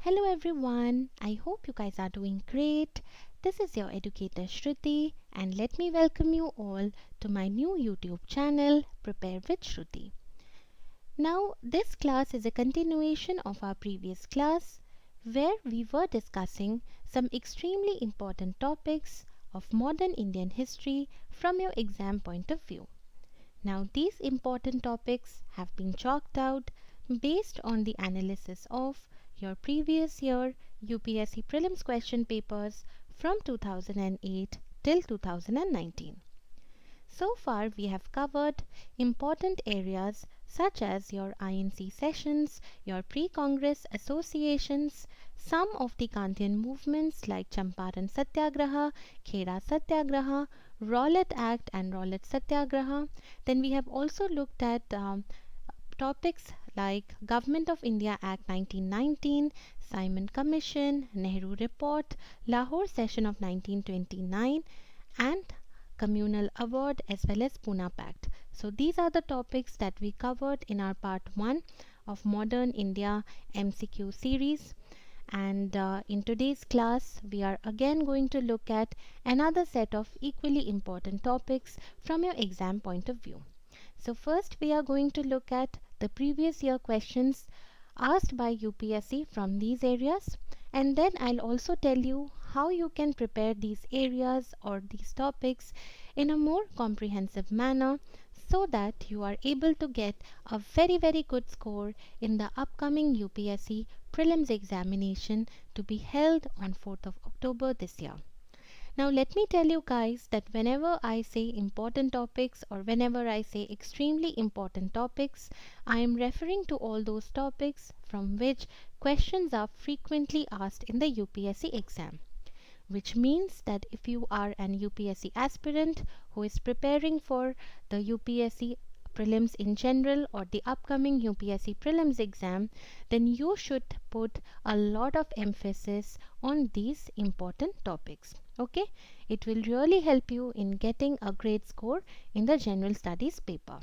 Hello everyone, I hope you guys are doing great. This is your educator Shruti and let me welcome you all to my new YouTube channel Prepare with Shruti. Now this class is a continuation of our previous class where we were discussing some extremely important topics of modern Indian history from your exam point of view. Now these important topics have been chalked out based on the analysis of your previous year UPSC Prelims question papers from 2008 till 2019. So far we have covered important areas such as your INC sessions, your pre-Congress associations, some of the Gandhian movements like Champaran Satyagraha, Khera Satyagraha, Rowlatt Act and Rowlatt Satyagraha. Then we have also looked at topics like Government of India Act 1919, Simon Commission, Nehru Report, Lahore Session of 1929 and Communal Award as well as Pune Pact. So these are the topics that we covered in our part 1 of Modern India MCQ series. And in today's class, we are again going to look at another set of equally important topics from your exam point of view. So first we are going to look at the previous year questions asked by UPSC from these areas, and then I'll also tell you how you can prepare these areas or these topics in a more comprehensive manner so that you are able to get a very good score in the upcoming UPSC Prelims examination to be held on 4th of October this year. Now let me tell you guys that whenever I say important topics or whenever I say extremely important topics, I am referring to all those topics from which questions are frequently asked in the UPSC exam. Which means that if you are an UPSC aspirant who is preparing for the UPSC Prelims in general or the upcoming UPSC Prelims exam, then you should put a lot of emphasis on these important topics. Okay, it will really help you in getting a great score in the general studies paper.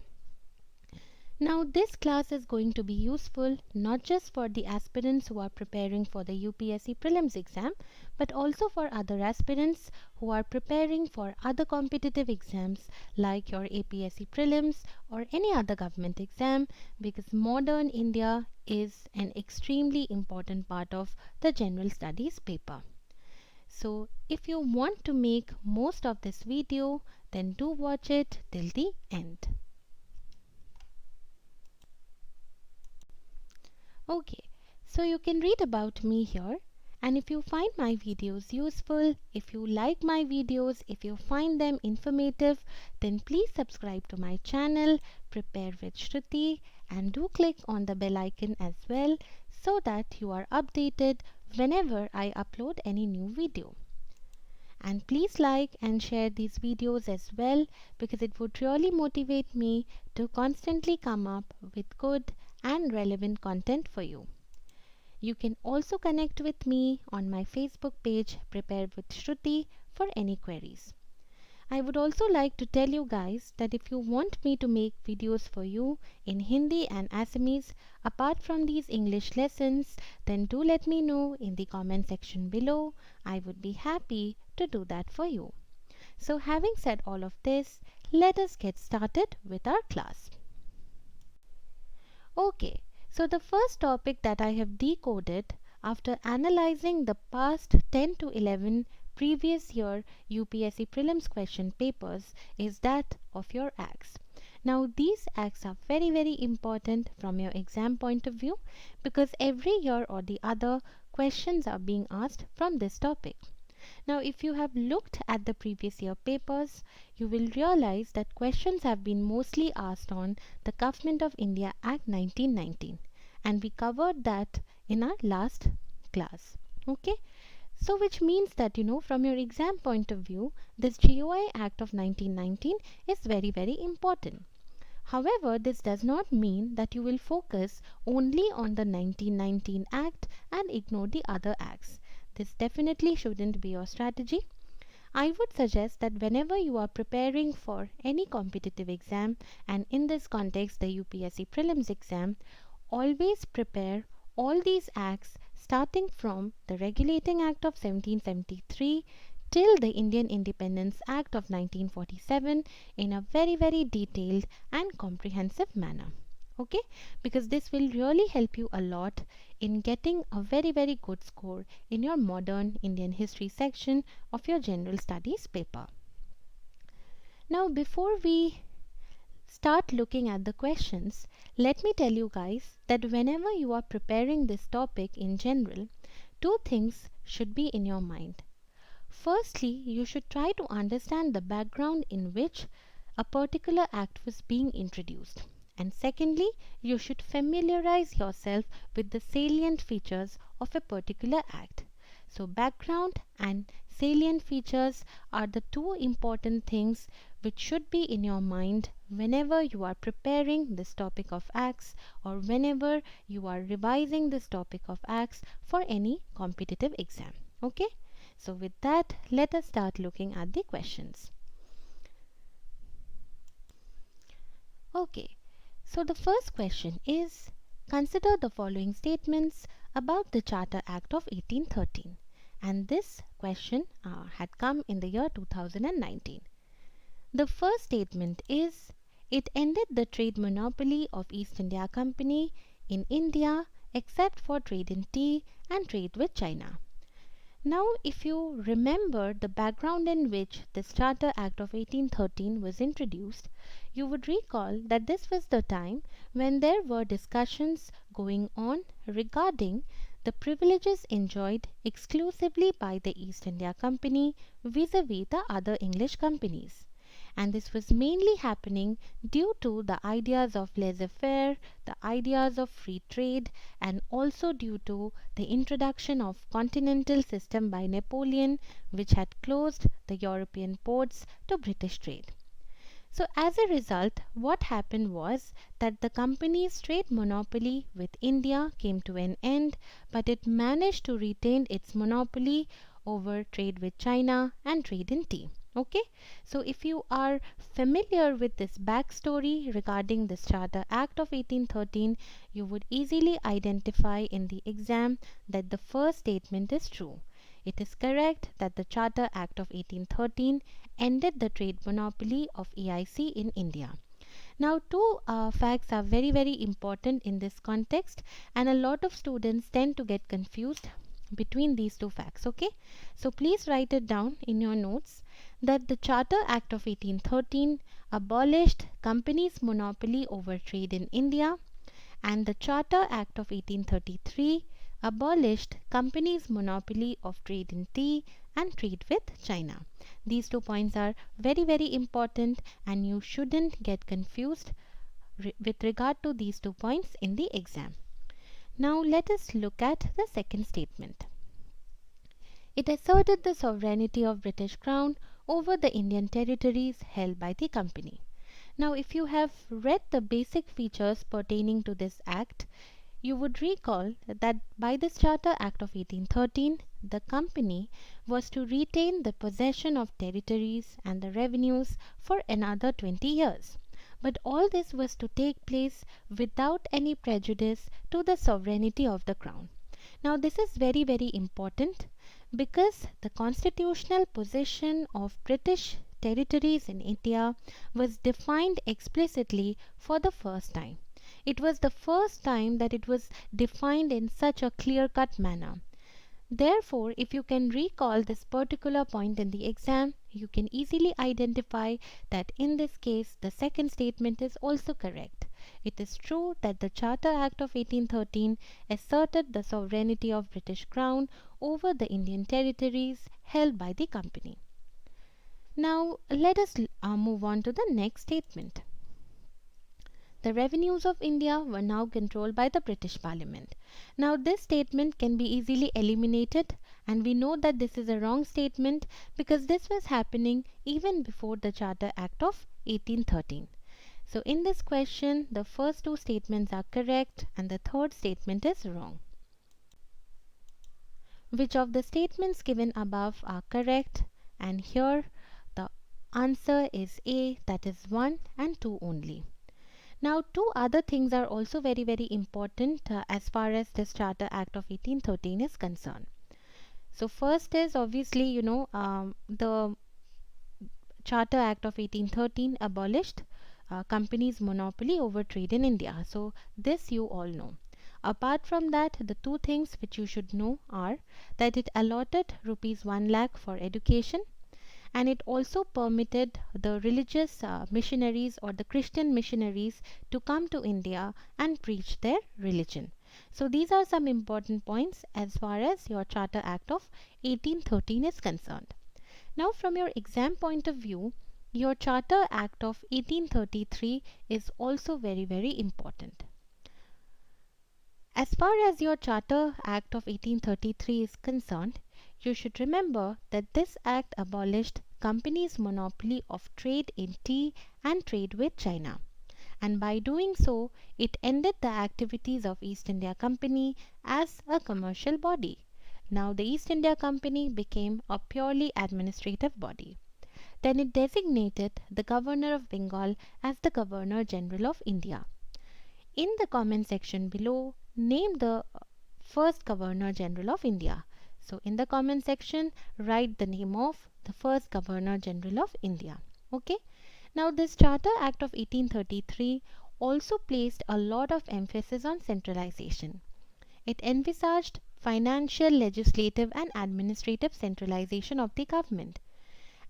Now this class is going to be useful not just for the aspirants who are preparing for the UPSC Prelims exam, but also for other aspirants who are preparing for other competitive exams like your APSC Prelims or any other government exam, because modern India is an extremely important part of the general studies paper. So if you want to make most of this video, then do watch it till the end. Okay, so you can read about me here, and if you find my videos useful, if you like my videos, if you find them informative, then please subscribe to my channel Prepare with Shruti and do click on the bell icon as well so that you are updated whenever I upload any new video. And please like and share these videos as well, because it would really motivate me to constantly come up with good and relevant content for you. You can also connect with me on my Facebook page Prepare with Shruti for any queries. I would also like to tell you guys that if you want me to make videos for you in Hindi and Assamese apart from these English lessons, then do let me know in the comment section below. I would be happy to do that for you. So having said all of this, let us get started with our class. Okay, so the first topic that I have decoded after analyzing the past 10 to 11 previous year UPSC Prelims question papers is that of your acts. Now these acts are very important from your exam point of view, because every year or the other questions are being asked from this topic. Now if you have looked at the previous year papers, you will realize that questions have been mostly asked on the Government of India Act 1919, and we covered that in our last class. Okay, so which means that from your exam point of view, this GOI Act of 1919 is very important. However, this does not mean that you will focus only on the 1919 Act and ignore the other acts. This definitely shouldn't be your strategy. I would suggest that whenever you are preparing for any competitive exam, and in this context the UPSC Prelims exam, always prepare all these acts starting from the Regulating Act of 1773 till the Indian Independence Act of 1947 in a very detailed and comprehensive manner. Okay, because this will really help you a lot in getting a very good score in your modern Indian history section of your general studies paper. Now before we start looking at the questions, let me tell you guys that whenever you are preparing this topic in general, two things should be in your mind. Firstly, you should try to understand the background in which a particular act was being introduced. And secondly, you should familiarize yourself with the salient features of a particular act. So background and salient features are the two important things which should be in your mind whenever you are preparing this topic of acts or whenever you are revising this topic of acts for any competitive exam. Okay? So with that, let us start looking at the questions. Okay, so the first question is, consider the following statements about the Charter Act of 1813. And this question had come in the year 2019. The first statement is, it ended the trade monopoly of East India Company in India except for trade in tea and trade with China. Now, if you remember the background in which this Charter Act of 1813 was introduced, you would recall that this was the time when there were discussions going on regarding the privileges enjoyed exclusively by the East India Company vis-à-vis the other English companies. And this was mainly happening due to the ideas of laissez-faire, the ideas of free trade, and also due to the introduction of continental system by Napoleon, which had closed the European ports to British trade. So as a result, what happened was that the company's trade monopoly with India came to an end, but it managed to retain its monopoly over trade with China and trade in tea. Okay, so if you are familiar with this backstory regarding this Charter Act of 1813, you would easily identify in the exam that the first statement is true. It is correct that the Charter Act of 1813 ended the trade monopoly of EIC in India. Now, two facts are very important in this context, and a lot of students tend to get confused between these two facts. Okay, so please write it down in your notes that the Charter Act of 1813 abolished companies' monopoly over trade in India, and the Charter Act of 1833 abolished companies' monopoly of trade in tea and trade with China. These 2 points are very important, and you shouldn't get confused with regard to these 2 points in the exam. Now let us look at the second statement. It asserted the sovereignty of British Crown over the Indian territories held by the company. Now, if you have read the basic features pertaining to this act, you would recall that by this Charter Act of 1813, the company was to retain the possession of territories and the revenues for another 20 years. But all this was to take place without any prejudice to the sovereignty of the Crown. Now, this is very important because the constitutional position of British territories in India was defined explicitly for the first time. It was the first time that it was defined in such a clear-cut manner. Therefore, if you can recall this particular point in the exam, you can easily identify that in this case the second statement is also correct. It is true that the Charter Act of 1813 asserted the sovereignty of British Crown over the Indian territories held by the company. Now let us move on to the next statement. The revenues of India were now controlled by the British Parliament. Now this statement can be easily eliminated, and we know that this is a wrong statement because this was happening even before the Charter Act of 1813. So in this question, the first two statements are correct and the third statement is wrong. Which of the statements given above are correct? And here the answer is A, that is 1 and 2 only. Now, two other things are also very, very important as far as this Charter Act of 1813 is concerned. So, first is obviously, the Charter Act of 1813 abolished companies' monopoly over trade in India. So, this you all know. Apart from that, the two things which you should know are that it allotted rupees 1 lakh for education, and it also permitted the religious missionaries or the Christian missionaries to come to India and preach their religion. So, these are some important points as far as your Charter Act of 1813 is concerned. Now, from your exam point of view, your Charter Act of 1833 is also very, very important. As far as your Charter Act of 1833 is concerned, you should remember that this act abolished companies' monopoly of trade in tea and trade with China. And by doing so, it ended the activities of East India Company as a commercial body. Now the East India Company became a purely administrative body. Then it designated the Governor of Bengal as the Governor General of India. In the comment section below, name the first Governor General of India. So in the comment section, write the name of the first Governor General of India. Okay. Now this Charter Act of 1833 also placed a lot of emphasis on centralization. It envisaged financial, legislative and administrative centralization of the government.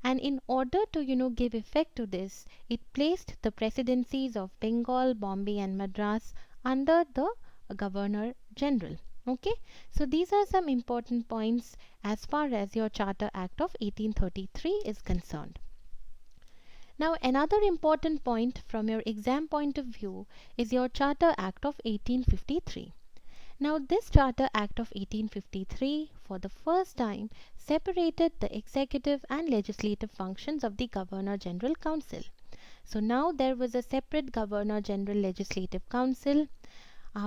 And in order to give effect to this, it placed the presidencies of Bengal, Bombay and Madras under the Governor General. Okay, so these are some important points as far as your Charter Act of 1833 is concerned. Now another important point from your exam point of view is your Charter Act of 1853. Now this Charter Act of 1853 for the first time separated the executive and legislative functions of the Governor General Council. So now there was a separate Governor General Legislative Council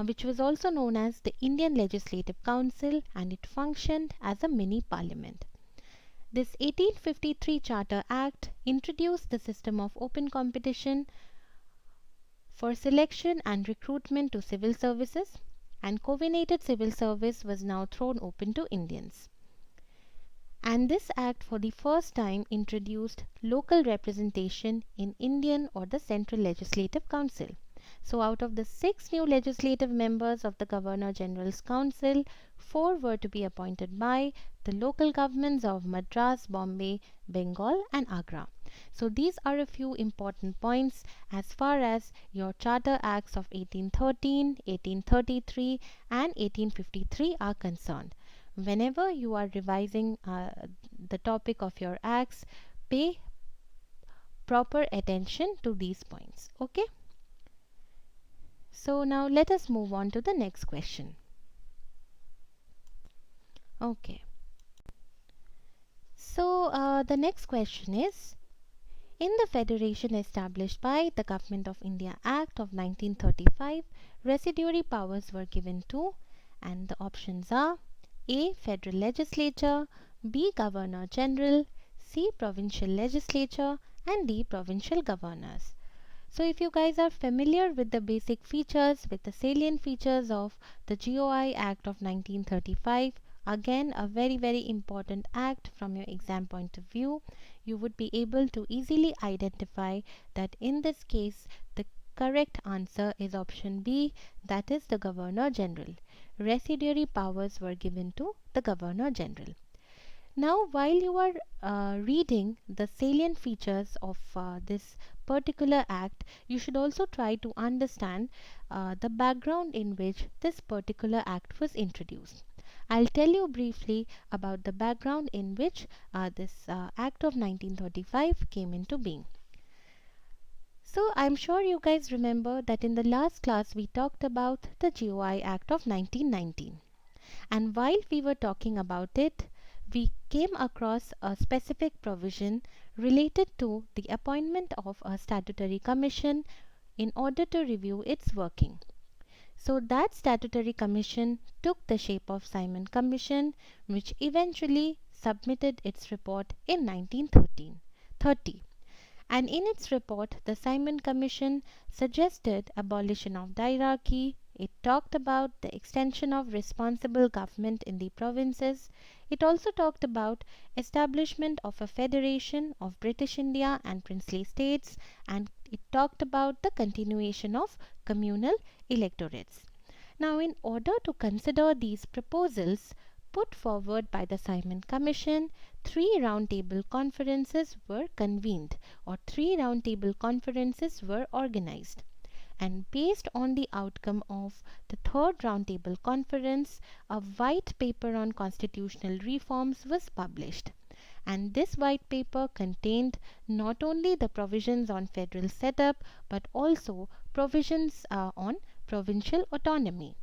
which was also known as the Indian Legislative Council, and it functioned as a mini parliament. This 1853 Charter Act introduced the system of open competition for selection and recruitment to civil services, and covenanted civil service was now thrown open to Indians. And this act for the first time introduced local representation in Indian or the Central Legislative Council. So out of the 6 new legislative members of the Governor General's Council, 4 were to be appointed by the local governments of Madras, Bombay, Bengal and Agra. So these are a few important points as far as your Charter Acts of 1813, 1833 and 1853 are concerned. Whenever you are revising the topic of your acts, pay proper attention to these points. Okay. So now let us move on to the next question. Okay. So the next question is, in the federation established by the Government of India Act of 1935, residuary powers were given to, and the options are A. Federal Legislature, B. Governor General, C. Provincial Legislature and D. Provincial Governors. So if you guys are familiar with the basic features, with the salient features of the GOI Act of 1935, again a very, very important act from your exam point of view, you would be able to easily identify that in this case the correct answer is option B, that is the Governor General. Residuary powers were given to the Governor General. Now while you are reading the salient features of this particular act, you should also try to understand the background in which this particular act was introduced. I'll tell you briefly about the background in which this Act of 1935 came into being. So I'm sure you guys remember that in the last class we talked about the GOI Act of 1919. And while we were talking about it, we came across a specific provision related to the appointment of a statutory commission in order to review its working. So that statutory commission took the shape of Simon Commission, which eventually submitted its report in 1930. And in its report, the Simon Commission suggested abolition of hierarchy. It talked about the extension of responsible government in the provinces. It also talked about establishment of a federation of British India and princely states, and it talked about the continuation of communal electorates. Now, in order to consider these proposals put forward by the Simon Commission, three roundtable conferences were convened, or three roundtable conferences were organized. And based on the outcome of the third roundtable conference, a white paper on constitutional reforms was published. And this white paper contained not only the provisions on federal setup but also provisions on provincial autonomy.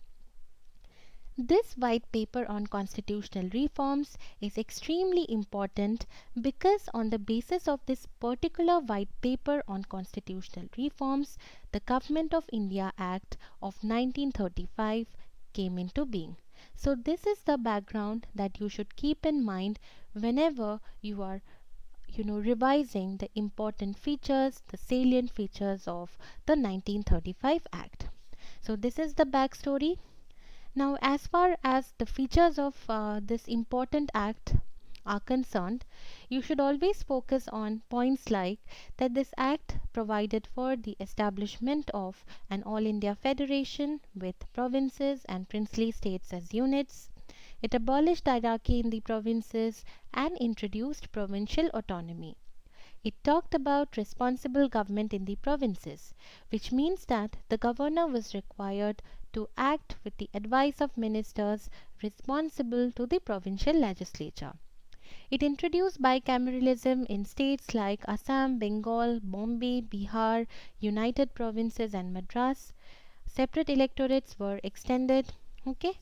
This white paper on constitutional reforms is extremely important because on the basis of this particular white paper on constitutional reforms, the Government of India Act of 1935 came into being. So this is the background that you should keep in mind whenever you are revising the important features, the salient features of the 1935 Act. So this is the backstory. Now, as far as the features of this important act are concerned, you should always focus on points like that this act provided for the establishment of an all India federation with provinces and princely states as units. It abolished hierarchy in the provinces and introduced provincial autonomy. It talked about responsible government in the provinces, which means that the governor was required to act with the advice of ministers responsible to the provincial legislature. It introduced bicameralism in states like Assam, Bengal, Bombay, Bihar, United Provinces, and Madras. Separate electorates were extended. Okay.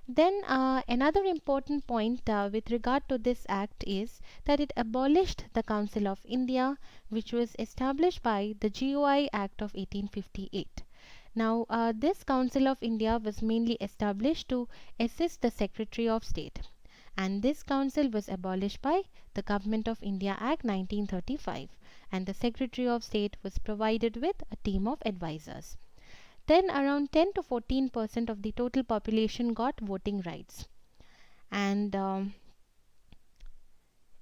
Then another important point with regard to this act is that it abolished the Council of India, which was established by the GOI Act of 1858. Now, this Council of India was mainly established to assist the Secretary of State, and this council was abolished by the Government of India Act 1935, and the Secretary of State was provided with a team of advisors. Then around 10 to 14% of the total population got voting rights, and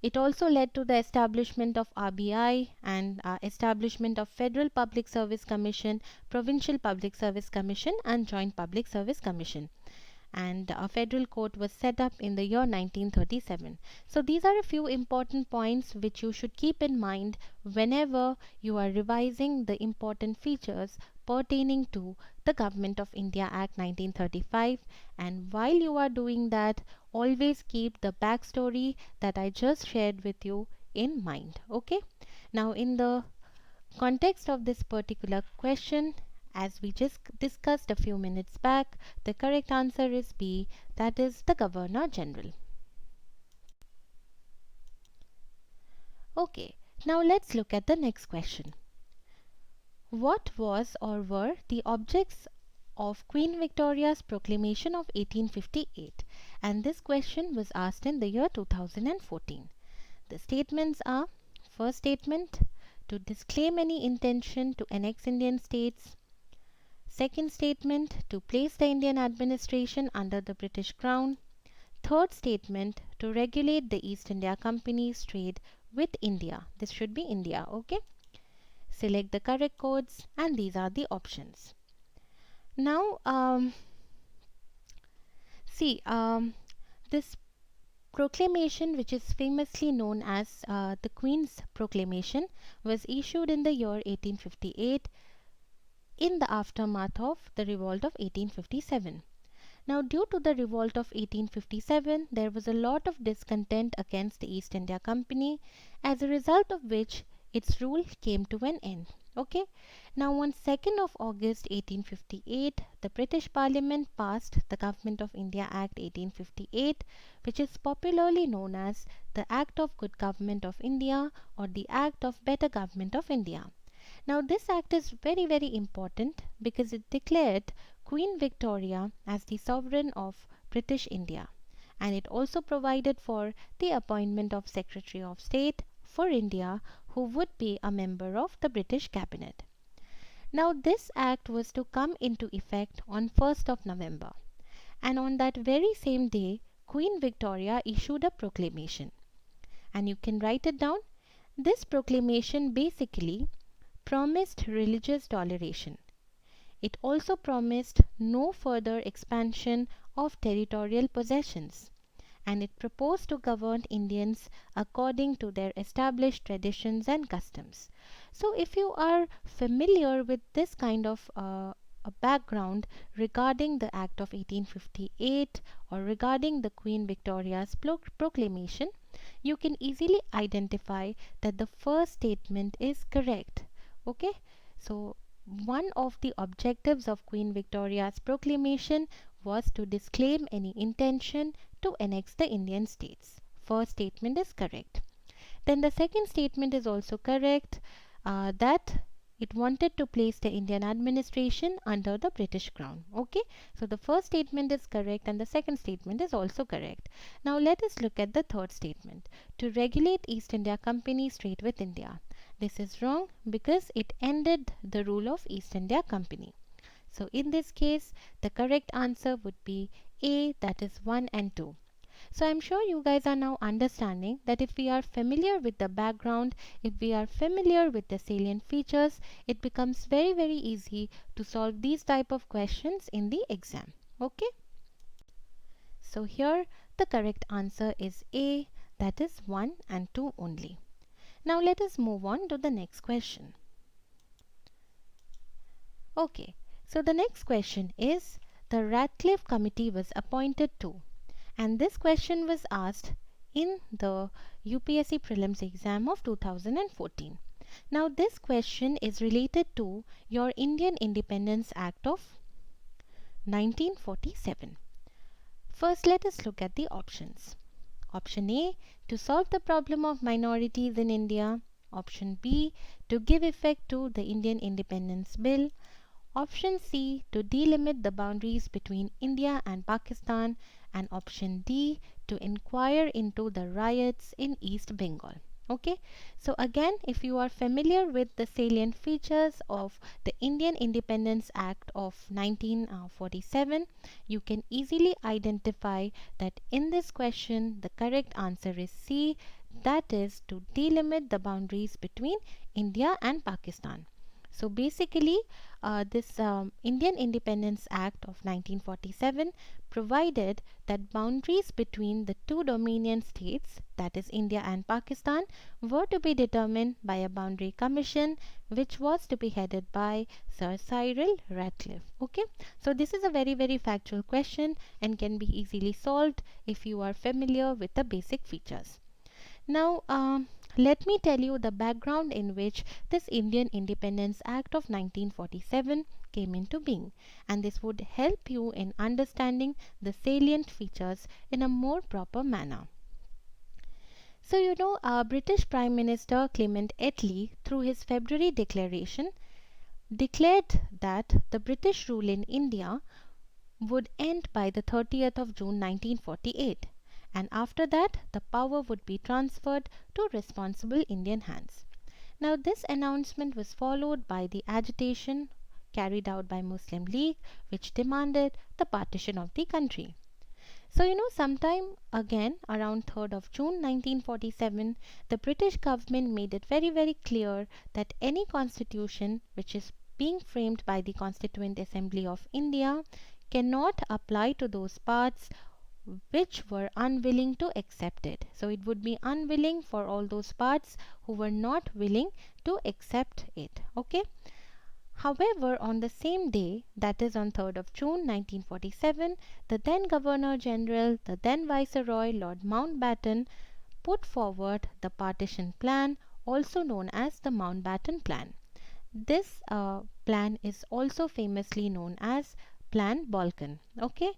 it also led to the establishment of RBI and establishment of Federal Public Service Commission, Provincial Public Service Commission, and Joint Public Service Commission. And a federal court was set up in the year 1937. So these are a few important points which you should keep in mind whenever you are revising the important features pertaining to the Government of India Act 1935. And while you are doing that, always keep the backstory that I just shared with you in mind. Okay. Now, in the context of this particular question, as we just discussed a few minutes back, the correct answer is B, that is the Governor General. Okay, now let's look at the next question. What was or were the objects of Queen Victoria's Proclamation of 1858? And this question was asked in the year 2014. The statements are: first statement, to disclaim any intention to annex Indian states. Second statement, to place the Indian administration under the British Crown. Third statement, to regulate the East India Company's trade with India. This should be India, okay? Select the correct codes, and these are the options. Now, this proclamation, which is famously known as the Queen's Proclamation, was issued in the year 1858 in the aftermath of the revolt of 1857. Now, due to the revolt of 1857, there was a lot of discontent against the East India Company, as a result of which its rule came to an end. Okay. Now, on 2nd of August 1858, the British Parliament passed the Government of India Act 1858, which is popularly known as the Act of Good Government of India or the Act of Better Government of India. Now, this act is very, very important because it declared Queen Victoria as the sovereign of British India, and it also provided for the appointment of Secretary of State for India, who would be a member of the British cabinet. Now this act was to come into effect on 1st of November, and on that very same day Queen Victoria issued a proclamation, and you can write it down. This proclamation basically promised religious toleration. It also promised no further expansion of territorial possessions, and it proposed to govern Indians according to their established traditions and customs. So, if you are familiar with this kind of a background regarding the Act of 1858 or regarding the Queen Victoria's proclamation, you can easily identify that the first statement is correct. Okay, so one of the objectives of Queen Victoria's proclamation was to disclaim any intention to annex the Indian states. First statement is correct. Then the second statement is also correct, that it wanted to place the Indian administration under the British Crown. Okay, so the first statement is correct and the second statement is also correct. Now let us look at the third statement, to regulate East India Company's trade with India. This is wrong because it ended the rule of East India Company. So in this case, the correct answer would be A, that is 1 and 2. So I'm sure you guys are now understanding that if we are familiar with the background, if we are familiar with the salient features, it becomes very easy to solve these type of questions in the exam. Okay. So here the correct answer is A, that is 1 and 2 only. Now let us move on to the next question. Okay, so the next question is, the Radcliffe Committee was appointed to, and this question was asked in the UPSC Prelims exam of 2014. Now this question is related to your Indian Independence Act of 1947. First, let us look at the options. Option A, to solve the problem of minorities in India. Option B, to give effect to the Indian Independence Bill. Option C, to delimit the boundaries between India and Pakistan. And option D, to inquire into the riots in East Bengal. Okay, so again, if you are familiar with the salient features of the Indian Independence Act of 1947, you can easily identify that in this question the correct answer is C, that is to delimit the boundaries between India and Pakistan. So basically, this Indian Independence Act of 1947 provided that boundaries between the two dominion states, that is India and Pakistan, were to be determined by a boundary commission which was to be headed by Sir Cyril Radcliffe. Okay, so this is a very factual question and can be easily solved if you are familiar with the basic features. Now, let me tell you the background in which this Indian Independence Act of 1947 came into being, and this would help you in understanding the salient features in a more proper manner. So you know, British Prime Minister Clement Attlee, through his February declaration, declared that the British rule in India would end by the 30th of June 1948, and after that the power would be transferred to responsible Indian hands. Now this announcement was followed by the agitation carried out by Muslim League, which demanded the partition of the country. So you know, sometime again around 3rd of June 1947, the British government made it very clear that any constitution which is being framed by the Constituent Assembly of India cannot apply to those parts which were unwilling to accept it. So it would be unwilling for all those parts who were not willing to accept it. Okay. However, on the same day, that is on 3rd of June 1947, the then Governor General, the then Viceroy Lord Mountbatten, put forward the partition plan, also known as the Mountbatten Plan. This plan is also famously known as Plan Balkan. Okay,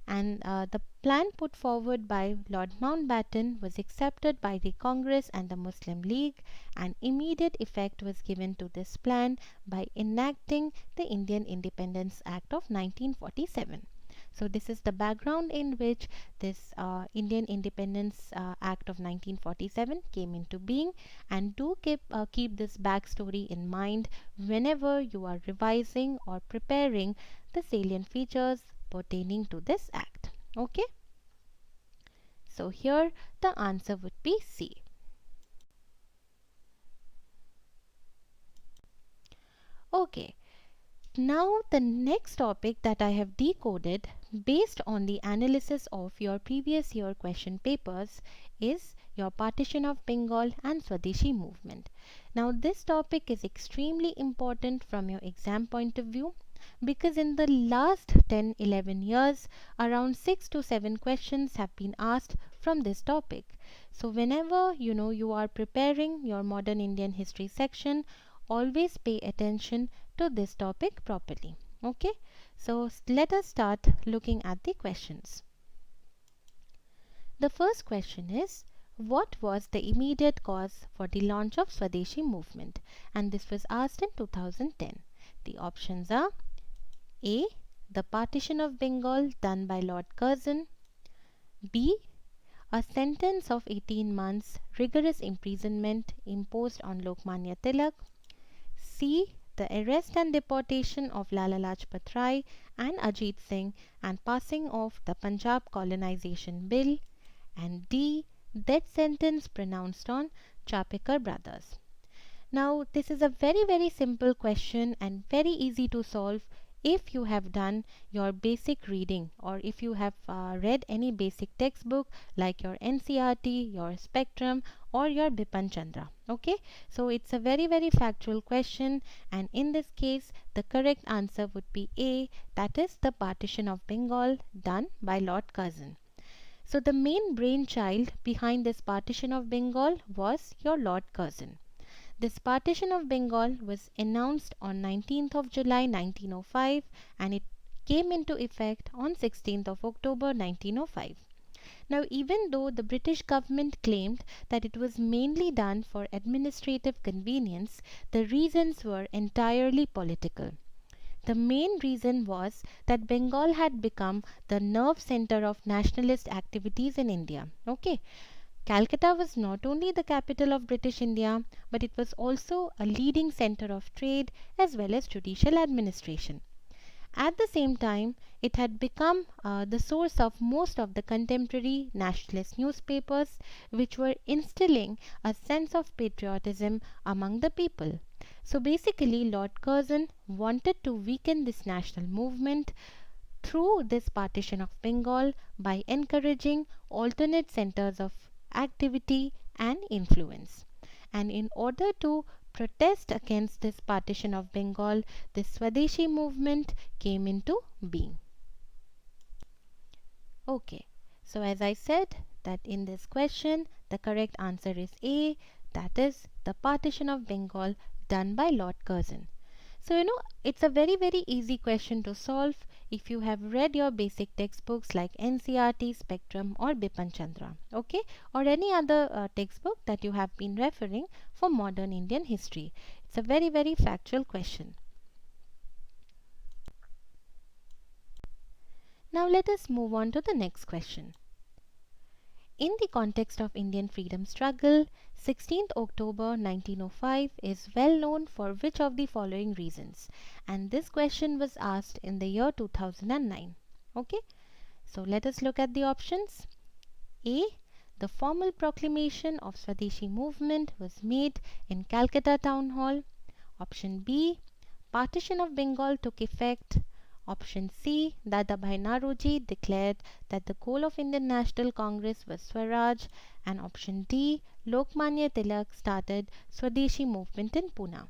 and the plan put forward by Lord Mountbatten was accepted by the Congress and the Muslim League, and immediate effect was given to this plan by enacting the Indian Independence Act of 1947. So this is the background in which this Indian Independence Act of 1947 came into being, and do keep this backstory in mind whenever you are revising or preparing the salient features pertaining to this act. Okay, so here the answer would be C. Okay, now the next topic that I have decoded based on the analysis of your previous year question papers is your Partition of Bengal and Swadeshi movement. Now this topic is extremely important from your exam point of view, because in the last 10-11 years around 6 to 7 questions have been asked from this topic. So whenever you are preparing your modern Indian history section, always pay attention to this topic properly. Okay, so let us start looking at the questions. The first question is, what was the immediate cause for the launch of Swadeshi movement? And this was asked in 2010. The options are A. The Partition of Bengal done by Lord Curzon. B. A sentence of 18 months rigorous imprisonment imposed on Lokmanya Tilak. C. The arrest and deportation of Lala Lajpat Rai and Ajit Singh and passing of the Punjab Colonization Bill. And D. Death sentence pronounced on Chapekar brothers. Now this is a very simple question and very easy to solve if you have done your basic reading, or if you have read any basic textbook like your NCERT, your Spectrum, or your Bipan Chandra. Okay, so it's a very factual question, and in this case the correct answer would be A, that is the Partition of Bengal done by Lord Curzon. So the main brainchild behind this Partition of Bengal was your Lord Curzon. This Partition of Bengal was announced on 19th of July 1905, and it came into effect on 16th of October 1905. Now, even though the British government claimed that it was mainly done for administrative convenience, the reasons were entirely political. The main reason was that Bengal had become the nerve center of nationalist activities in India. Okay. Calcutta was not only the capital of British India, but it was also a leading center of trade as well as judicial administration. At the same time, it had become the source of most of the contemporary nationalist newspapers, which were instilling a sense of patriotism among the people. So basically, Lord Curzon wanted to weaken this national movement through this Partition of Bengal by encouraging alternate centers of activity and influence. And in order to protest against this Partition of Bengal, the Swadeshi movement came into being. Okay, so as I said that in this question the correct answer is A, that is the Partition of Bengal done by Lord Curzon. So it's a very easy question to solve if you have read your basic textbooks like NCERT, Spectrum, or Bipan Chandra, okay, or any other textbook that you have been referring for modern Indian history. It's a very factual question. Now let us move on to the next question. In the context of Indian freedom struggle, 16th October 1905 is well known for which of the following reasons? And this question was asked in the year 2009. Okay, so let us look at the options. A. The formal proclamation of Swadeshi movement was made in Calcutta Town Hall. Option B. Partition of Bengal took effect. Option C. Dadabhai Naroji declared that the goal of Indian National Congress was Swaraj. And option D. Lokmanya Tilak started Swadeshi movement in Pune.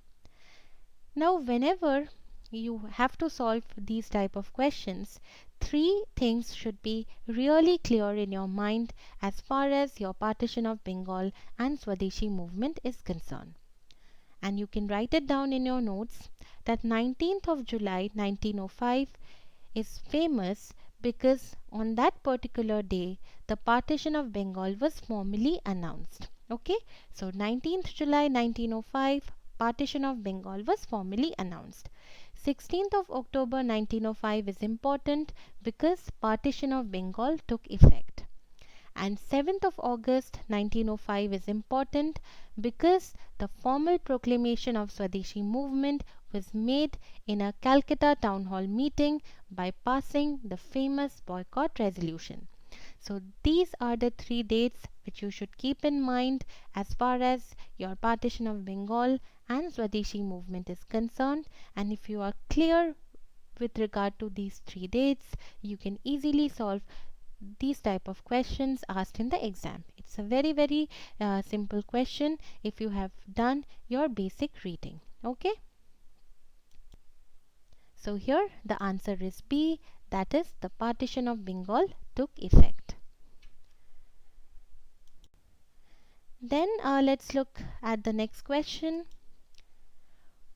Now whenever you have to solve these type of questions, three things should be really clear in your mind as far as your Partition of Bengal and Swadeshi movement is concerned. And you can write it down in your notes that 19th of July 1905 is famous because on that particular day the Partition of Bengal was formally announced. Okay, so 19th July 1905 Partition of Bengal was formally announced. 16th of October 1905 is important because Partition of Bengal took effect. And 7th of August 1905 is important because the formal proclamation of Swadeshi movement was made in a Calcutta town hall meeting by passing the famous boycott resolution. So these are the three dates which you should keep in mind as far as your Partition of Bengal and Swadeshi movement is concerned. And if you are clear with regard to these three dates, you can easily solve these type of questions asked in the exam. It's a very simple question if you have done your basic reading. Okay. So here the answer is B, that is the Partition of Bengal took effect. Then let's look at the next question.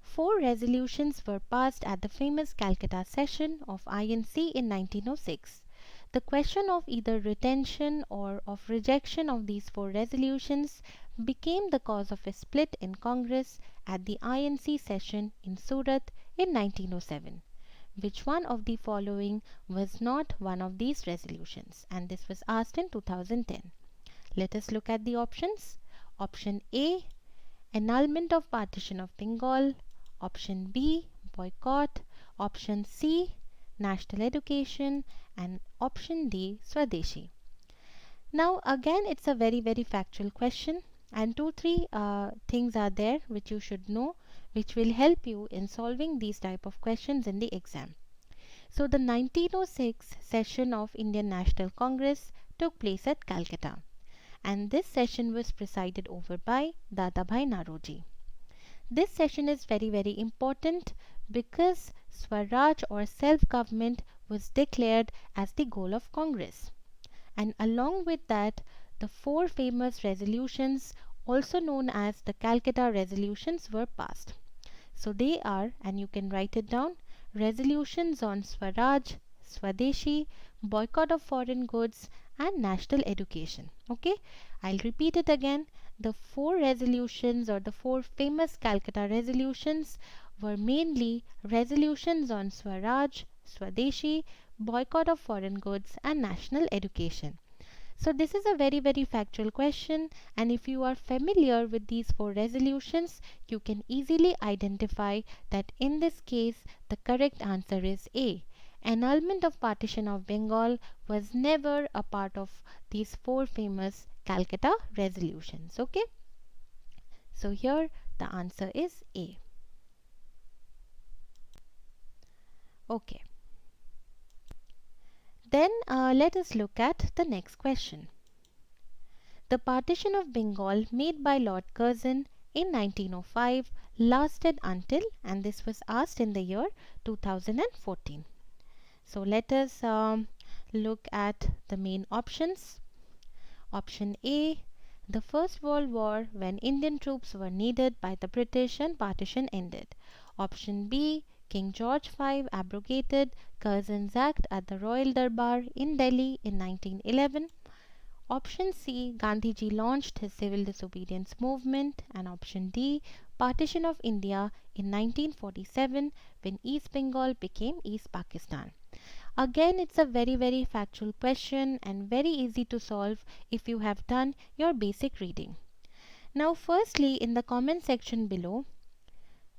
4 resolutions were passed at the famous Calcutta session of INC in 1906. The question of either retention or of rejection of these 4 resolutions became the cause of a split in Congress at the INC session in Surat in 1907. Which one of the following was not one of these resolutions? And this was asked in 2010. Let us look at the options. Option A, annulment of Partition of Bengal. Option B, boycott. Option C, national education. And option D, Swadeshi. Now again it's a very factual question, and 2-3 things are there which you should know, which will help you in solving these type of questions in the exam. So the 1906 session of Indian National Congress took place at Calcutta, and this session was presided over by Dadabhai Naroji. This session is very important because Swaraj or self-government was declared as the goal of Congress. And along with that, the 4 famous resolutions, also known as the Calcutta resolutions, were passed. So they are, and you can write it down, resolutions on Swaraj, Swadeshi, boycott of foreign goods, and national education. Okay, I'll repeat it again. The 4 resolutions or the 4 famous Calcutta resolutions were mainly resolutions on Swaraj, Swadeshi, boycott of foreign goods, and national education. So this is a very factual question, and if you are familiar with these 4 resolutions, you can easily identify that in this case the correct answer is A. Annulment of Partition of Bengal was never a part of these 4 famous Calcutta resolutions. Okay, so here the answer is A. Okay, then let us look at the next question. The Partition of Bengal made by Lord Curzon in 1905 lasted until, and this was asked in the year 2014. So let us look at the main options. Option A, the First World War, when Indian troops were needed by the British and partition ended. Option B, King George V abrogated Curzon's Act at the Royal Darbar in Delhi in 1911. Option C, Gandhiji launched his civil disobedience movement. And option D, Partition of India in 1947 when East Bengal became East Pakistan. Again, it's a very factual question and very easy to solve if you have done your basic reading. Now firstly, in the comment section below,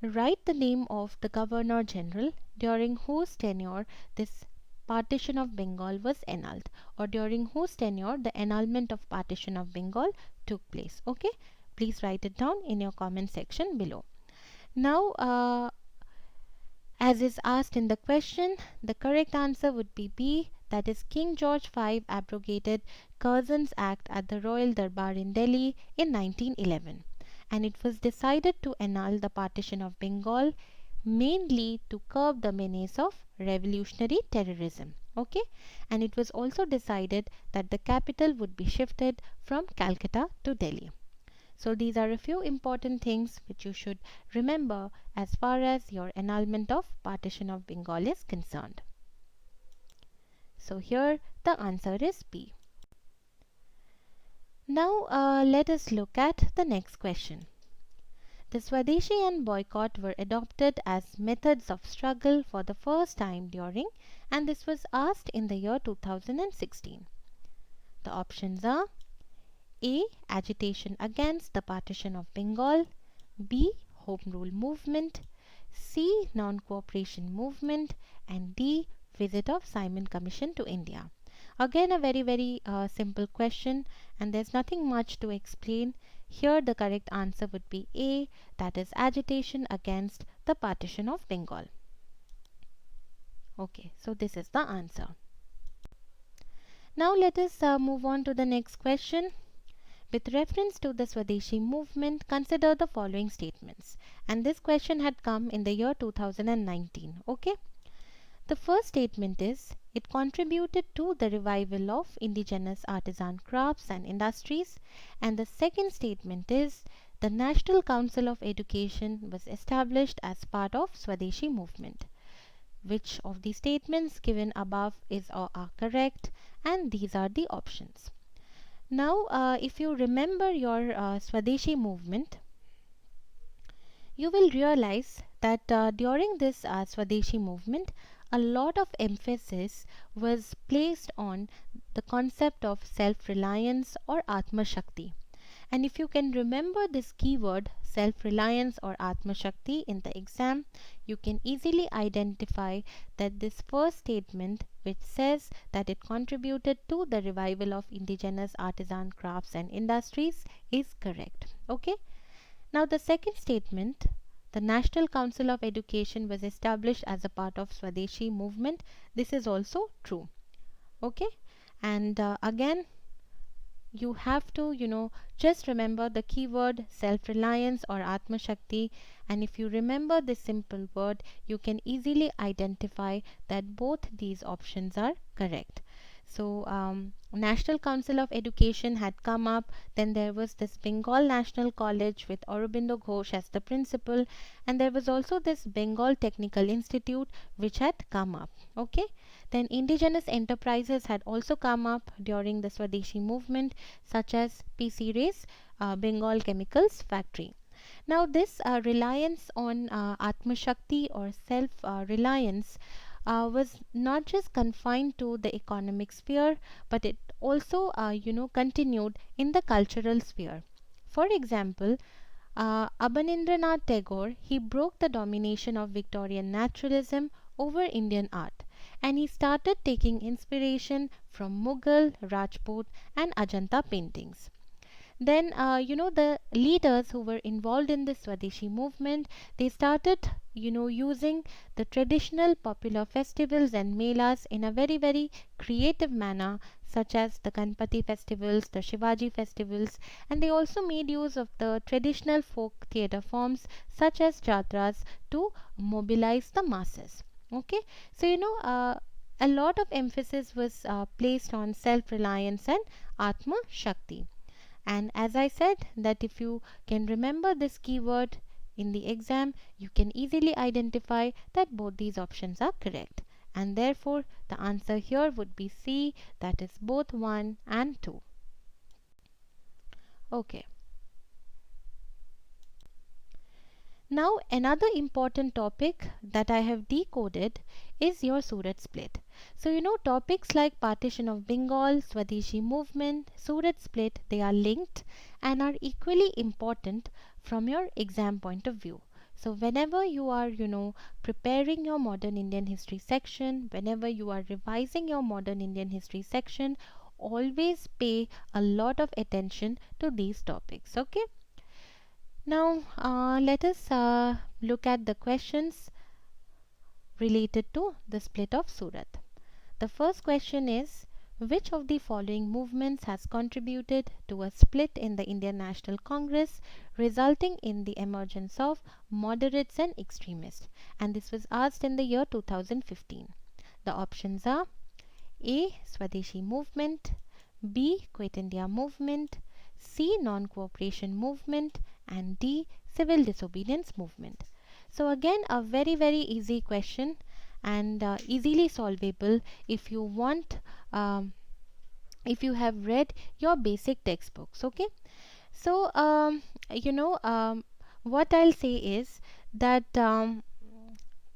write the name of the Governor General during whose tenure this Partition of Bengal was annulled, or during whose tenure the annulment of Partition of Bengal took place. Okay, please write it down in your comment section below. Now as is asked in the question, the correct answer would be B, that is King George V abrogated Curzon's Act at the Royal Darbar in Delhi in 1911, and it was decided to annul the Partition of Bengal mainly to curb the menace of revolutionary terrorism. Okay, and it was also decided that the capital would be shifted from Calcutta to Delhi. So these are a few important things which you should remember as far as your annulment of Partition of Bengal is concerned. So here the answer is B. Now let us look at the next question. The Swadeshi and boycott were adopted as methods of struggle for the first time during, and this was asked in the year 2016. The options are A. Agitation against the Partition of Bengal, B. Home Rule movement, C. Non-cooperation movement, and D. Visit of Simon Commission to India. Again, a very simple question, and there's nothing much to explain. Here the correct answer would be A, that is agitation against the Partition of Bengal. Okay, so this is the answer. Now let us move on to the next question. With reference to the Swadeshi movement, consider the following statements. And this question had come in the year 2019. Okay. The first statement is, it contributed to the revival of indigenous artisan crafts and industries. And the second statement is, the National Council of Education was established as part of Swadeshi movement. Which of the statements given above is or are correct? And these are the options. Now, if you remember your Swadeshi movement, you will realize that during this Swadeshi movement, a lot of emphasis was placed on the concept of self-reliance or Atma Shakti. And if you can remember this keyword self-reliance or Atma Shakti in the exam, you can easily identify that this first statement, which says that it contributed to the revival of indigenous artisan crafts and industries, is correct. Okay. Now the second statement, the National Council of Education was established as a part of Swadeshi movement. This is also true. Okay. And again, you have to just remember the keyword self-reliance or Atma Shakti, and if you remember this simple word, you can easily identify that both these options are correct. So National Council of Education had come up, then there was this Bengal National College with Aurobindo Ghosh as the principal, and there was also this Bengal Technical Institute which had come up. Okay. Then indigenous enterprises had also come up during the Swadeshi movement, such as PC Ray's Bengal Chemicals Factory. Now this reliance on Atma Shakti or self-reliance was not just confined to the economic sphere, but it also continued in the cultural sphere. For example, Abanindranath Tagore, he broke the domination of Victorian naturalism over Indian art, and he started taking inspiration from Mughal, Rajput and Ajanta paintings. Then the leaders who were involved in the Swadeshi movement, they started using the traditional popular festivals and melas in a very creative manner, such as the Ganpati festivals, the Shivaji festivals, and they also made use of the traditional folk theatre forms such as jatras to mobilize the masses. Okay. So a lot of emphasis was placed on self-reliance and Atma Shakti. And as I said, that if you can remember this keyword in the exam, you can easily identify that both these options are correct. And therefore, the answer here would be C, that is both 1 and 2. Okay. Now another important topic that I have decoded is your Surat Split. So topics like Partition of Bengal, Swadeshi movement, Surat Split, they are linked and are equally important from your exam point of view. So whenever you are preparing your modern Indian history section, whenever you are revising your modern Indian history section, always pay a lot of attention to these topics. Okay. Now let us look at the questions related to the split of Surat. The first question is, which of the following movements has contributed to a split in the Indian National Congress, resulting in the emergence of moderates and extremists? And this was asked in the year 2015. The options are A. Swadeshi movement, B. Quit India movement, C. Non-cooperation movement, and D. Civil disobedience movement. So again, a very easy question and easily solvable if you want, if you have read your basic textbooks. Okay. So what I'll say is that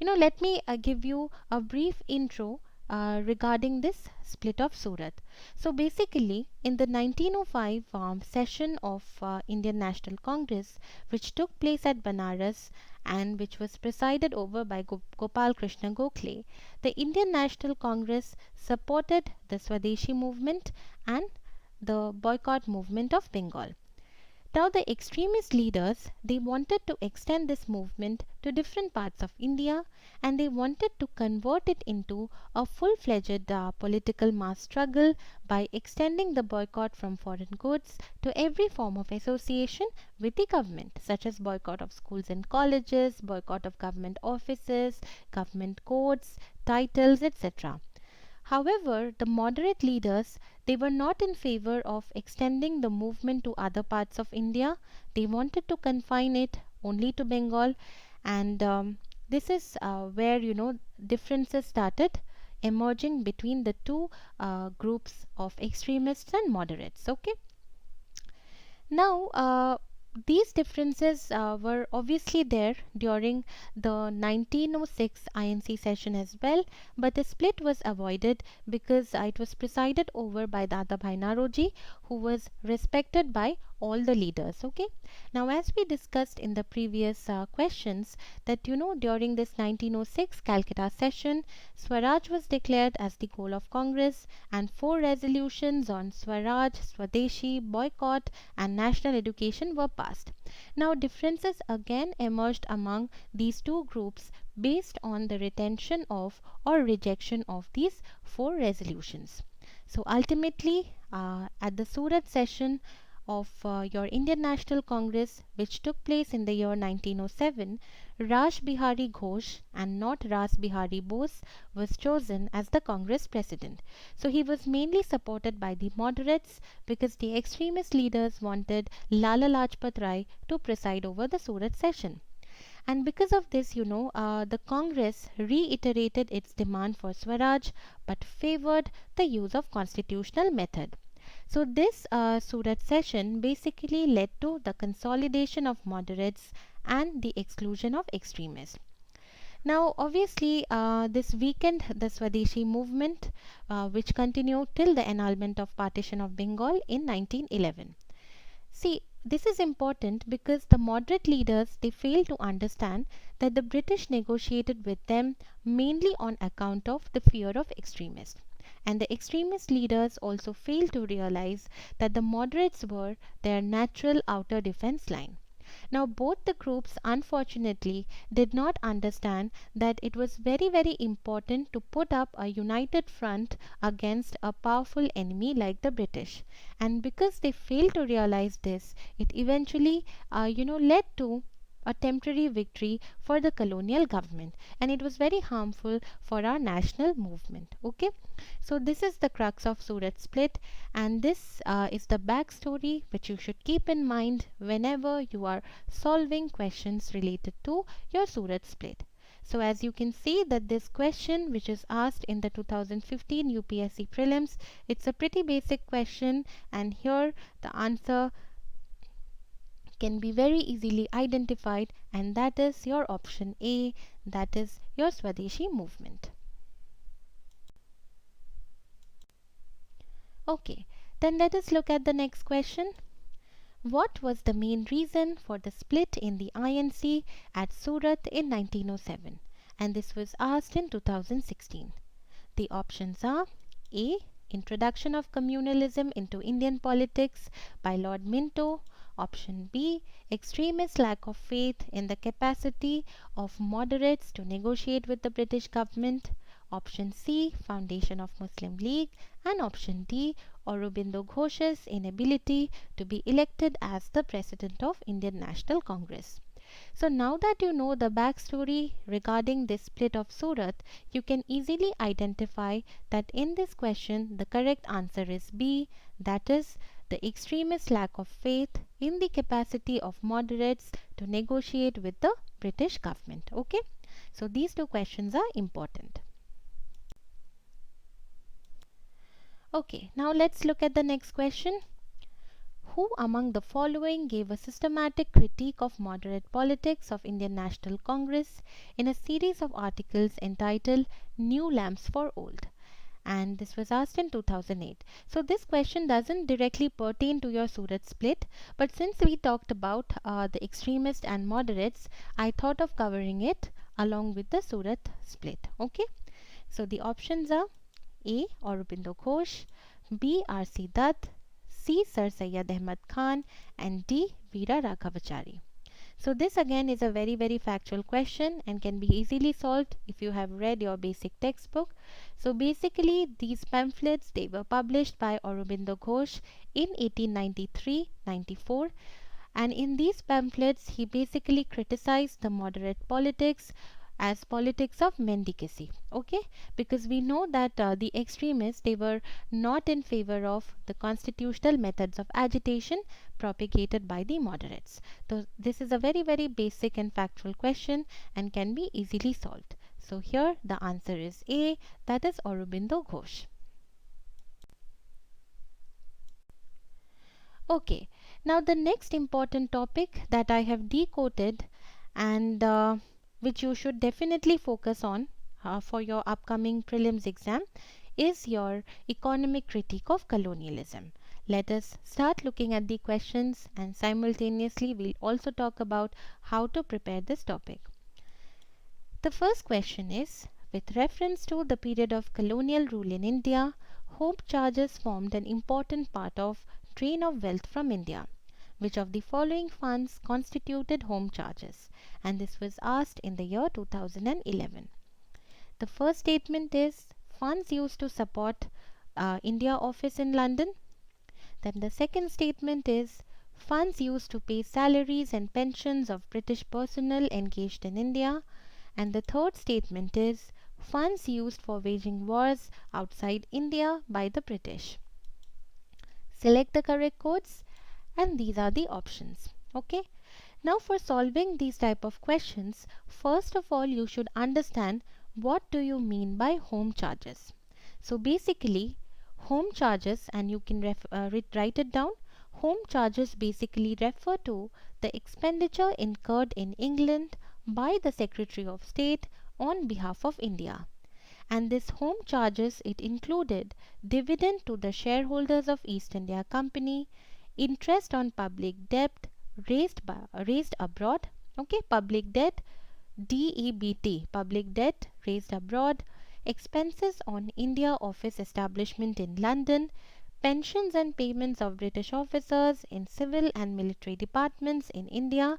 let me give you a brief intro regarding this split of Surat. So basically, in the 1905 session of Indian National Congress, which took place at Banaras and which was presided over by Gopal Krishna Gokhale, the Indian National Congress supported the Swadeshi movement and the boycott movement of Bengal. Now the extremist leaders, they wanted to extend this movement to different parts of India, and they wanted to convert it into a full-fledged political mass struggle by extending the boycott from foreign goods to every form of association with the government, such as boycott of schools and colleges, boycott of government offices, government courts, titles, etc. However, the moderate leaders, they were not in favor of extending the movement to other parts of India. They wanted to confine it only to Bengal, and this is where differences started emerging between the two groups of extremists and moderates. Okay. Now, these differences were obviously there during the 1906 INC session as well, but a split was avoided because it was presided over by Dadabhai Naroji, who was respected by all the leaders. Okay. Now, as we discussed in the previous questions, that during this 1906 Calcutta session, Swaraj was declared as the goal of Congress, and 4 resolutions on Swaraj, Swadeshi, boycott, and national education were passed. Now, differences again emerged among these two groups based on the retention of or rejection of these 4 resolutions. So, ultimately, at the Surat session of your Indian National Congress, which took place in the year 1907, Raj Bihari Ghosh and not Ras Bihari Bose was chosen as the Congress president. So he was mainly supported by the moderates because the extremist leaders wanted Lala Lajpat Rai to preside over the Surat session. And because of this, the Congress reiterated its demand for Swaraj but favored the use of constitutional method. So this Surat session basically led to the consolidation of moderates and the exclusion of extremists. Now, obviously, this weakened the Swadeshi movement, which continued till the annulment of Partition of Bengal in 1911. See, this is important because the moderate leaders, they failed to understand that the British negotiated with them mainly on account of the fear of extremists. And the extremist leaders also failed to realize that the moderates were their natural outer defense line. Now, both the groups unfortunately did not understand that it was very, very important to put up a united front against a powerful enemy like the British. And because they failed to realize this, it eventually, led to a temporary victory for the colonial government, and it was very harmful for our national movement. Okay, so this is the crux of Surat split, and this is the backstory which you should keep in mind whenever you are solving questions related to your Surat split. So as you can see that this question which is asked in the 2015 UPSC Prelims, it's a pretty basic question, and here the answer can be very easily identified, and that is your option A, that is your Swadeshi movement. Okay, then let us look at the next question. What was the main reason for the split in the INC at Surat in 1907? And this was asked in 2016. The options are A. Introduction of communalism into Indian politics by Lord Minto. Option B. Extremist lack of faith in the capacity of moderates to negotiate with the British government. Option C. Foundation of Muslim League. And option D. Aurobindo Ghosh's inability to be elected as the president of Indian National Congress. So now that you know the backstory regarding this split of Surat, you can easily identify that in this question the correct answer is B, that is the extremist lack of faith in the capacity of moderates to negotiate with the British government. Okay, so these two questions are important. Okay, now let's look at the next question. who among the following gave a systematic critique of moderate politics of Indian National Congress in a series of articles entitled New Lamps for Old? And this was asked in 2008. So this question doesn't directly pertain to your Surat split, but since we talked about the extremists and moderates, I thought of covering it along with the Surat split. Okay, so the options are A. Aurobindo Ghosh, B. R.C. Dutt, C. Sir Syed Ahmad Khan, and D. Veera Raghavachari. So this again is a very factual question and can be easily solved if you have read your basic textbook. So basically these pamphlets, they were published by Aurobindo Ghosh in 1893-94, and in these pamphlets he basically criticized the moderate politics as politics of mendicancy. Okay, because we know that the extremists, they were not in favor of the constitutional methods of agitation propagated by the moderates. So this is a very basic and factual question and can be easily solved. So here the answer is A, that is Aurobindo Ghosh. Okay, now the next important topic that I have decoded and which you should definitely focus on for your upcoming prelims exam is your economic critique of colonialism. Let us start looking at the questions, and simultaneously we'll also talk about how to prepare this topic. The first question is, with reference to the period of colonial rule in India, home charges formed an important part of drain of wealth from India. Which of the following funds constituted home charges? And this was asked in the year 2011. The first statement is funds used to support India office in London. Then the second statement is funds used to pay salaries and pensions of British personnel engaged in India. And the third statement is funds used for waging wars outside India by the British. Select the correct codes, and these are the options. Okay, now for solving these type of questions, first of all you should understand what do you mean by home charges. So basically home charges, and you can write it down, home charges basically refer to the expenditure incurred in England by the Secretary of State on behalf of India. And this home charges, it included dividend to the shareholders of East India Company, interest on public debt raised abroad, okay, public debt, DEBT, public debt raised abroad, expenses on India office establishment in London, pensions and payments of British officers in civil and military departments in India,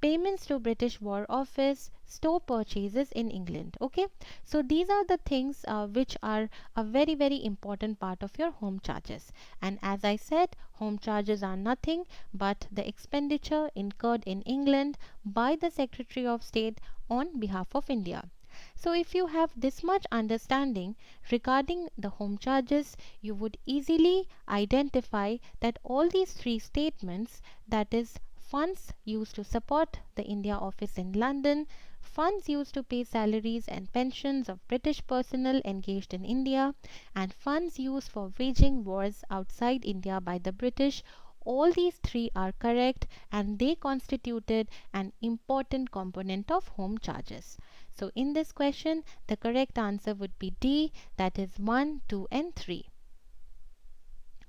payments to British War Office, store purchases in England. Okay, so these are the things which are a very important part of your home charges. And as I said, home charges are nothing but the expenditure incurred in England by the Secretary of State on behalf of India. So if you have this much understanding regarding the home charges, you would easily identify that all these three statements, that is funds used to support the India office in London, funds used to pay salaries and pensions of British personnel engaged in India, and funds used for waging wars outside India by the British, all these three are correct and they constituted an important component of home charges. So in this question, the correct answer would be D, that is 1, 2 and 3.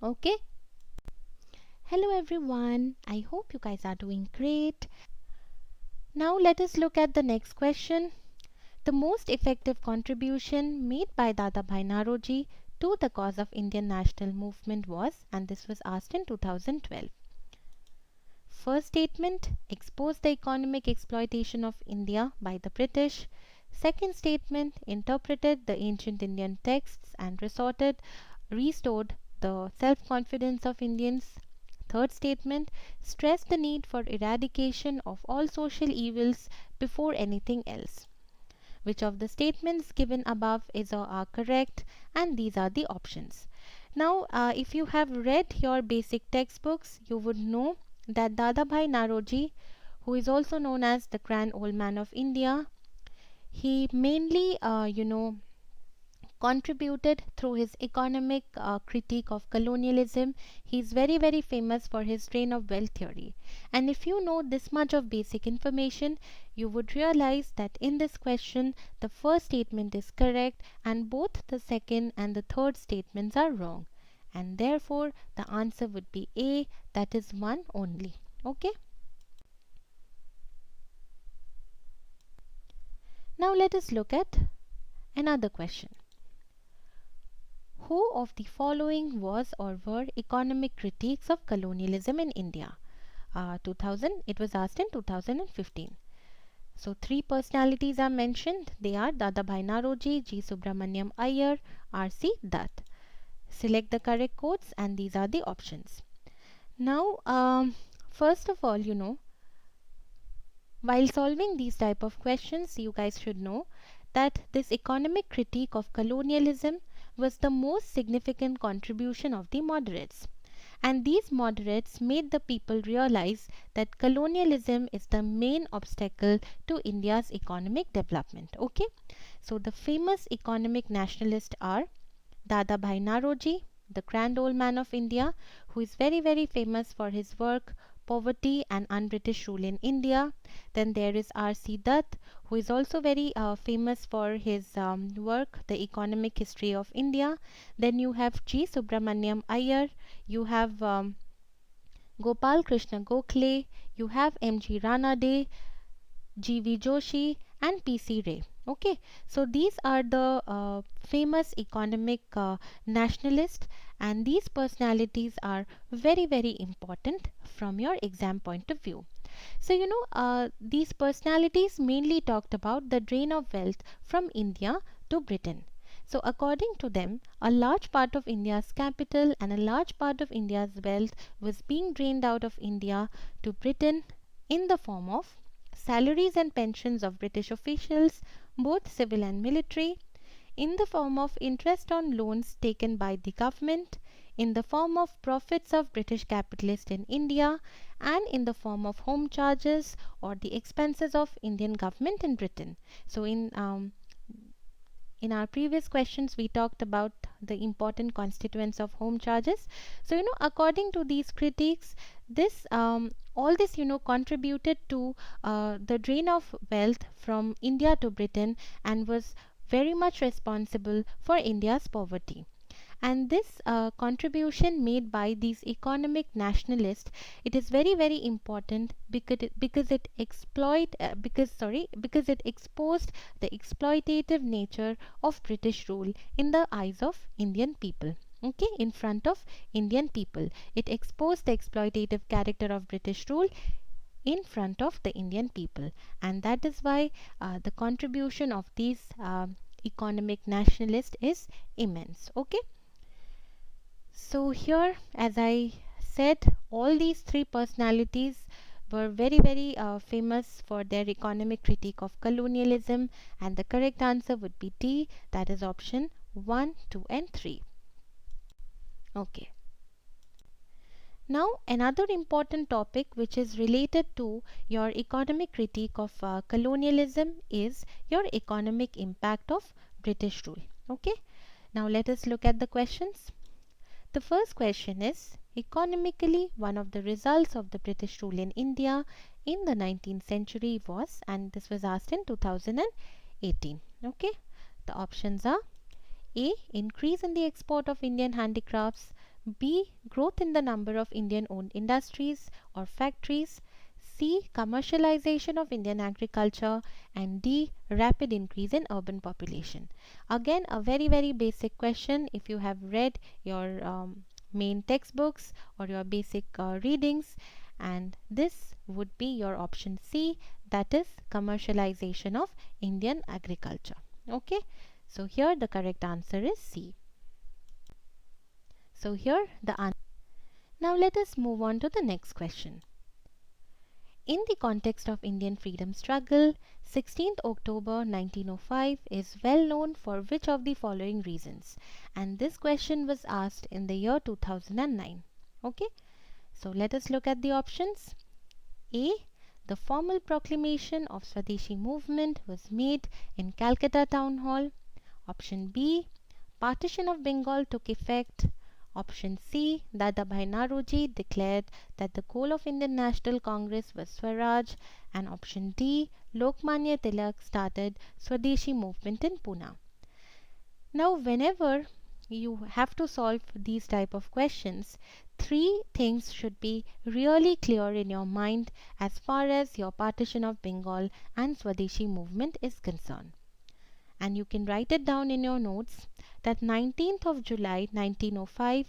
Okay. Hello everyone, I hope you guys are doing great. Now let us look at the next question. The most effective contribution made by Dadabhai Naroji to the cause of Indian national movement was, and this was asked in 2012. First statement, exposed the economic exploitation of India by the British. Second statement, interpreted the ancient Indian texts and restored the self-confidence of Indians. Third statement, stressed the need for eradication of all social evils before anything else. Which of the statements given above is or are correct? And these are the options. Now, if you have read your basic textbooks, you would know that Dadabhai Naroji, who is also known as the Grand Old Man of India, he mainly, contributed through his economic critique of colonialism. He is very, very famous for his drain of wealth theory. And if you know this much of basic information, you would realize that in this question, the first statement is correct and both the second and the third statements are wrong. And therefore, the answer would be A, that is one only. Okay. Now let us look at another question. Who of the following was or were economic critiques of colonialism in India? 2000, it was asked in 2015. So three personalities are mentioned. They are Dadabhai Naroji, G. Subramaniam Iyer, R.C. Dutt. Select the correct quotes and these are the options. Now, first of all, while solving these type of questions, you guys should know that this economic critique of colonialism was the most significant contribution of the moderates. And these moderates made the people realize that colonialism is the main obstacle to India's economic development. Okay, so the famous economic nationalists are Dadabhai Naroji, the grand old man of India, who is very, very famous for his work Poverty and Un-British Rule in India. Then there is R.C. Dutt, who is also very famous for his work The Economic History of India. Then you have G. Subramaniam Iyer, you have Gopal Krishna Gokhale, you have M.G. Ranade, G.V. Joshi and P.C. Ray. Okay, so these are the famous economic nationalists, and these personalities are very, very important from your exam point of view. So these personalities mainly talked about the drain of wealth from India to Britain. So according to them, a large part of India's capital and a large part of India's wealth was being drained out of India to Britain in the form of salaries and pensions of British officials, both civil and military, in the form of interest on loans taken by the government, in the form of profits of British capitalists in India, and in the form of home charges or the expenses of Indian government in Britain. So in our previous questions, we talked about the important constituents of home charges. So, according to these critiques, this all this, contributed to the drain of wealth from India to Britain and was very much responsible for India's poverty. And this contribution made by these economic nationalists, it is very, very important because it exposed the exploitative nature of British rule in the eyes of Indian people. Okay, in front of Indian people, it exposed the exploitative character of British rule in front of the Indian people, and that is why the contribution of these economic nationalists is immense. Okay. So here, as I said, all these three personalities were very, very famous for their economic critique of colonialism, and the correct answer would be D, that is option 1, 2 and 3. Okay. Now another important topic which is related to your economic critique of colonialism is your economic impact of British rule. Okay. Now let us look at the questions. The first question is, economically, one of the results of the British rule in India in the 19th century was, and this was asked in 2018. Okay, the options are A, increase in the export of Indian handicrafts, B, growth in the number of Indian owned industries or factories, C, commercialization of Indian agriculture, and D, rapid increase in urban population. Again, a very, very basic question. If you have read your main textbooks or your basic readings, and this would be your option C, that is commercialization of Indian agriculture. Okay, so here the correct answer is C. So here the answer. Now let us move on to the next question. In the context of Indian freedom struggle, 16th October 1905 is well known for which of the following reasons? And this question was asked in the year 2009. Okay, so let us look at the options. A, the formal proclamation of Swadeshi movement was made in Calcutta Town Hall. Option B, Partition of Bengal took effect. Option C, Dadabhai Naroji declared that the goal of Indian National Congress was Swaraj. And option D, Lokmanya Tilak started Swadeshi movement in Pune. Now, whenever you have to solve these type of questions, three things should be really clear in your mind as far as your partition of Bengal and Swadeshi movement is concerned. And you can write it down in your notes that 19th of July 1905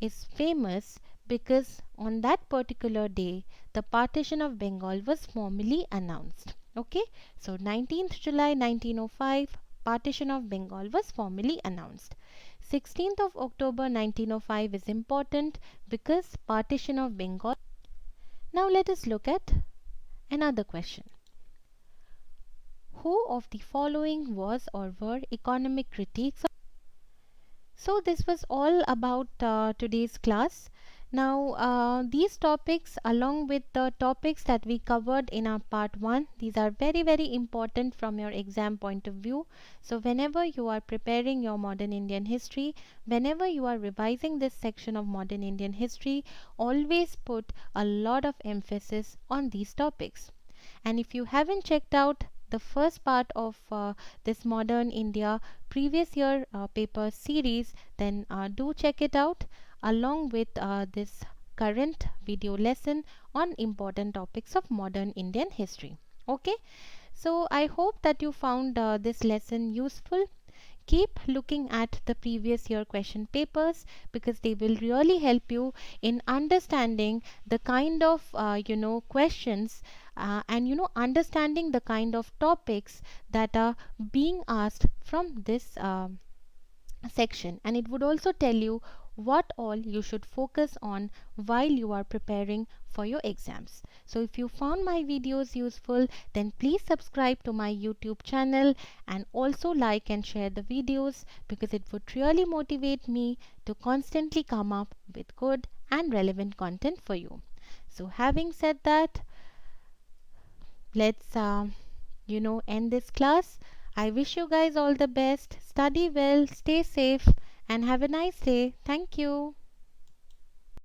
is famous because on that particular day the partition of Bengal was formally announced. Okay, so 19th July 1905 partition of Bengal was formally announced. 16th of October 1905 is important because partition of Bengal. Now let us look at another question. Who of the following was or were economic critics? So this was all about today's class. Now these topics along with the topics that we covered in our part 1, these are very important from your exam point of view. So whenever you are preparing your modern Indian history, whenever you are revising this section of modern Indian history, always put a lot of emphasis on these topics. And if you haven't checked out the first part of this modern India previous year paper series, then do check it out along with this current video lesson on important topics of modern Indian history. Okay, so I hope that you found this lesson useful. Keep looking at the previous year question papers because they will really help you in understanding the kind of questions and understanding the kind of topics that are being asked from this section, and it would also tell you what all you should focus on while you are preparing for your exams. So if you found my videos useful, then please subscribe to my YouTube channel and also like and share the videos because it would really motivate me to constantly come up with good and relevant content for you. So having said that, let's end this class. I wish you guys all the best. Study well, stay safe, and have a nice day. Thank you.